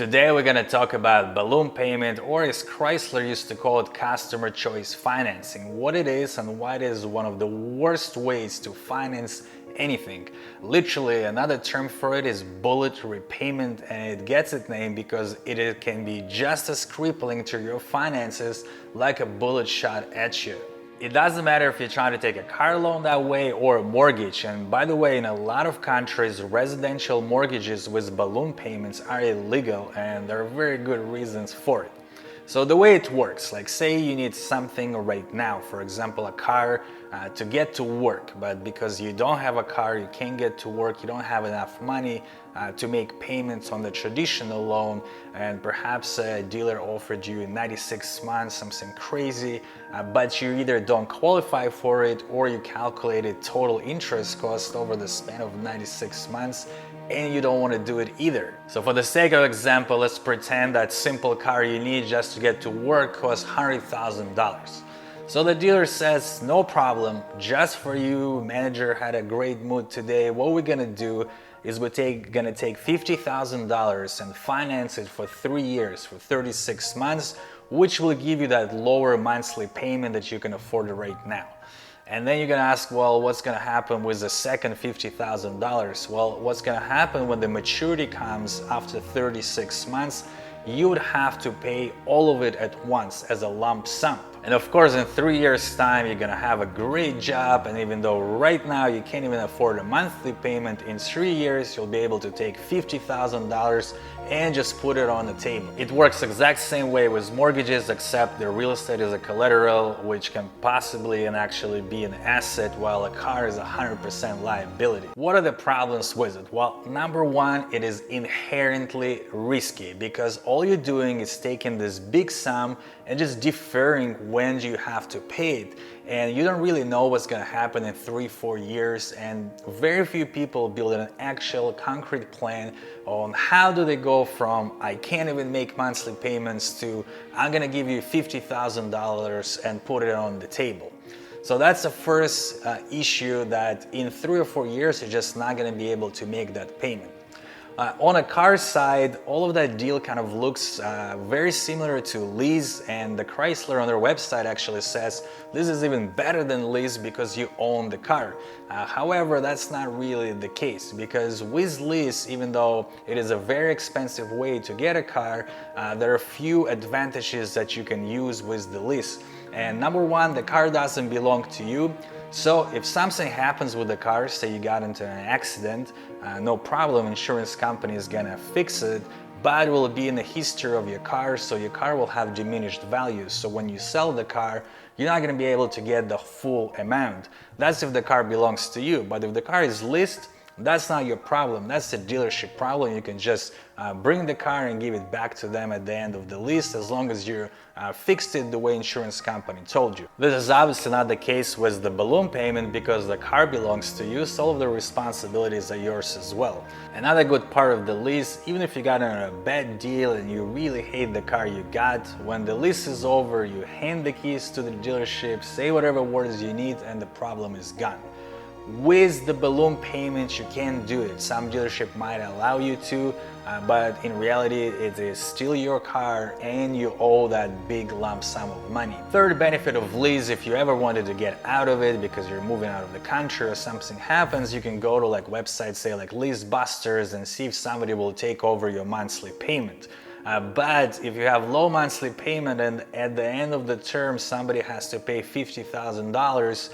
Today we're going to talk about balloon payment, or as Chrysler used to call it, customer choice financing, what it is and why it is one of the worst ways to finance anything. Literally, another term for it is bullet repayment, and it gets its name because it can be just as crippling to your finances like a bullet shot at you. It doesn't matter if you're trying to take a car loan that way or a mortgage. And by the way, in a lot of countries, residential mortgages with balloon payments are illegal, and there are very good reasons for it. So the way it works, like say you need something right now, for example, a car to get to work, but because you don't have a car, you can't get to work, you don't have enough money to make payments on the traditional loan, and perhaps a dealer offered you in 96 months something crazy, but you either don't qualify for it or you calculated total interest cost over the span of 96 months and you don't want to do it either. So for the sake of example, let's pretend that simple car you need just to get to work costs $100,000. So the dealer says, no problem, just for you, manager had a great mood today. What we're gonna do is we're gonna take $50,000 and finance it for 3 years, for 36 months, which will give you that lower monthly payment that you can afford right now. And then you're gonna ask, well, what's gonna happen with the second $50,000? Well, what's gonna happen when the maturity comes after 36 months, you would have to pay all of it at once as a lump sum. And of course, in 3 years' time, you're gonna have a great job, and even though right now you can't even afford a monthly payment, in 3 years you'll be able to take $50,000 and just put it on the table. It works exact same way with mortgages, except the real estate is a collateral, which can possibly and actually be an asset, while a car is 100% liability. What are the problems with it? Well, number one, it is inherently risky because all you're doing is taking this big sum and just deferring when you have to pay it, and you don't really know what's going to happen in 3-4 years, and very few people build an actual concrete plan on how do they go from I can't even make monthly payments to I'm going to give you $50,000 and put it on the table. So that's the first issue, that in 3 or 4 years you're just not going to be able to make that payment. On a car side, all of that deal kind of looks very similar to Lease, and the Chrysler on their website actually says this is even better than Lease because you own the car. However, that's not really the case, because with Lease, even though it is a very expensive way to get a car, there are a few advantages that you can use with the lease. And number one, the car doesn't belong to you. So if something happens with the car, say you got into an accident, no problem, insurance company is gonna fix it, but it will be in the history of your car, so your car will have diminished value. So when you sell the car, you're not gonna be able to get the full amount. That's if the car belongs to you, but if the car is leased, that's not your problem, that's the dealership problem. You can just bring the car and give it back to them at the end of the lease, as long as you fixed it the way insurance company told you. This is obviously not the case with the balloon payment because the car belongs to you, so all of the responsibilities are yours as well. Another good part of the lease, even if you got in a bad deal and you really hate the car you got, when the lease is over, you hand the keys to the dealership, say whatever words you need, and the problem is gone. With the balloon payment, you can't do it. Some dealership might allow you to, but in reality, it is still your car and you owe that big lump sum of money. Third benefit of lease, if you ever wanted to get out of it because you're moving out of the country or something happens, you can go to like websites, say like Lease Busters, and see if somebody will take over your monthly payment. But if you have low monthly payment and at the end of the term somebody has to pay $50,000,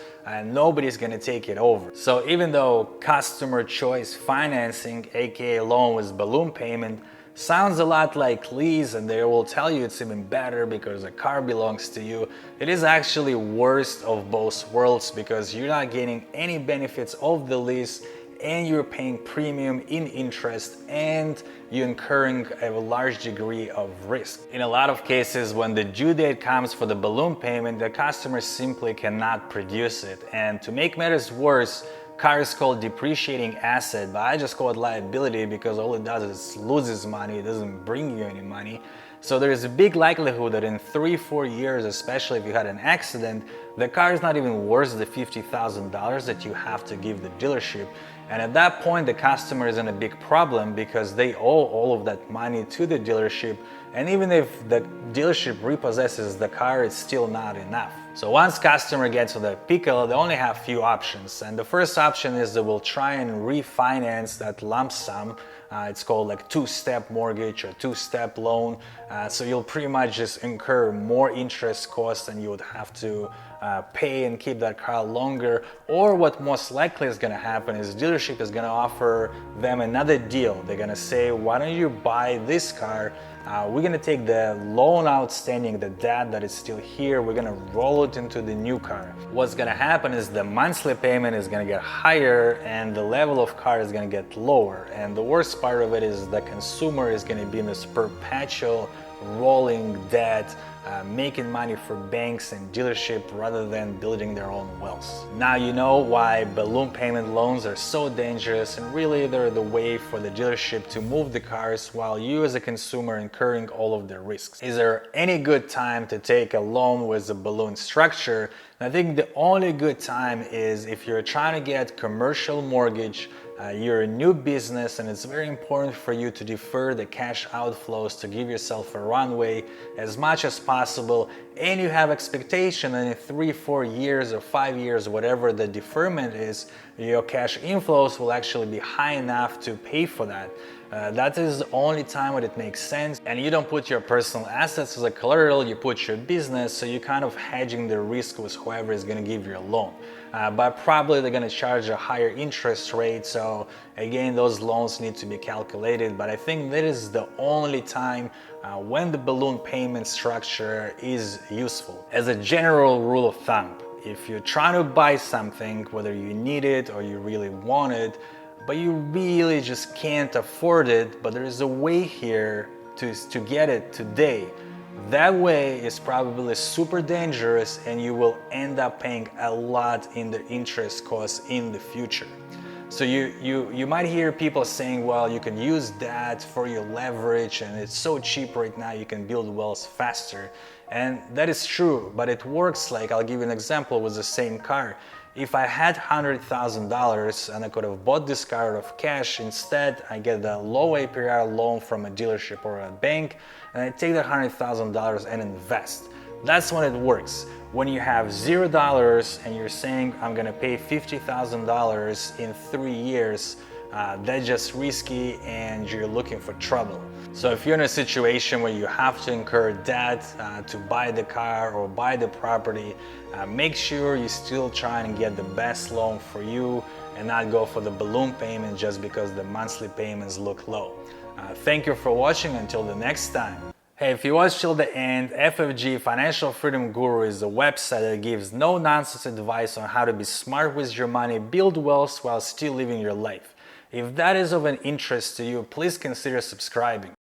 nobody's gonna take it over. So even though customer choice financing, aka loan with balloon payment, sounds a lot like lease, and they will tell you it's even better because the car belongs to you, it is actually worst of both worlds, because you're not getting any benefits of the lease and you're paying premium in interest, and you're incurring a large degree of risk. In a lot of cases, when the due date comes for the balloon payment, the customer simply cannot produce it. And to make matters worse, car is called depreciating asset, but I just call it liability because all it does is loses money, it doesn't bring you any money. So there is a big likelihood that in 3-4 years, especially if you had an accident, The car is not even worth the $50,000 that you have to give the dealership. And at that point, the customer is in a big problem because they owe all of that money to the dealership. And even if the dealership repossesses the car, it's still not enough. So once customer gets to the pickle, they only have few options. And the first option is they will try and refinance that lump sum. It's called like two-step mortgage or two-step loan. So you'll pretty much just incur more interest costs and you would have to pay and keep that car longer. Or what most likely is going to happen is dealership is going to offer them another deal. They're going to say, why don't you buy this car? We're going to take the loan outstanding, the debt that is still here, we're going to roll it into the new car. What's going to happen is the monthly payment is going to get higher and the level of car is going to get lower. And the worst part of it is the consumer is going to be in this perpetual rolling debt, making money for banks and dealership rather than building their own wealth. Now you know why balloon payment loans are so dangerous, and really they're the way for the dealership to move the cars while you as a consumer incurring all of the risks. Is there any good time to take a loan with a balloon structure? I think the only good time is if you're trying to get commercial mortgage, you're a new business and it's very important for you to defer the cash outflows to give yourself a runway as much as possible, and you have expectation that in 3-4 years or 5 years, whatever the deferment is, your cash inflows will actually be high enough to pay for that. That is the only time when it makes sense, and you don't put your personal assets as a collateral, you put your business, so you're kind of hedging the risk with whoever is going to give you a loan. But probably they're going to charge a higher interest rate, so again those loans need to be calculated. But I think that is the only time when the balloon payment structure is useful. As a general rule of thumb, if you're trying to buy something, whether you need it or you really want it, but you really just can't afford it, but there is a way here to get it today, that way is probably super dangerous and you will end up paying a lot in the interest costs in the future. So you might hear people saying, well, you can use that for your leverage and it's so cheap right now, you can build wealth faster. And that is true, but it works. Like, I'll give you an example with the same car. If I had $100,000 and I could have bought this car out of cash, instead I get a low APR loan from a dealership or a bank, and I take that $100,000 and invest. That's when it works. When you have $0 and you're saying, I'm gonna pay $50,000 in 3 years, that's just risky and you're looking for trouble. So if you're in a situation where you have to incur debt to buy the car or buy the property, make sure you still try and get the best loan for you and not go for the balloon payment just because the monthly payments look low. Thank you for watching. Until the next time. Hey, if you watched till the end, FFG Financial Freedom Guru is a website that gives no-nonsense advice on how to be smart with your money, build wealth while still living your life. If that is of an interest to you, please consider subscribing.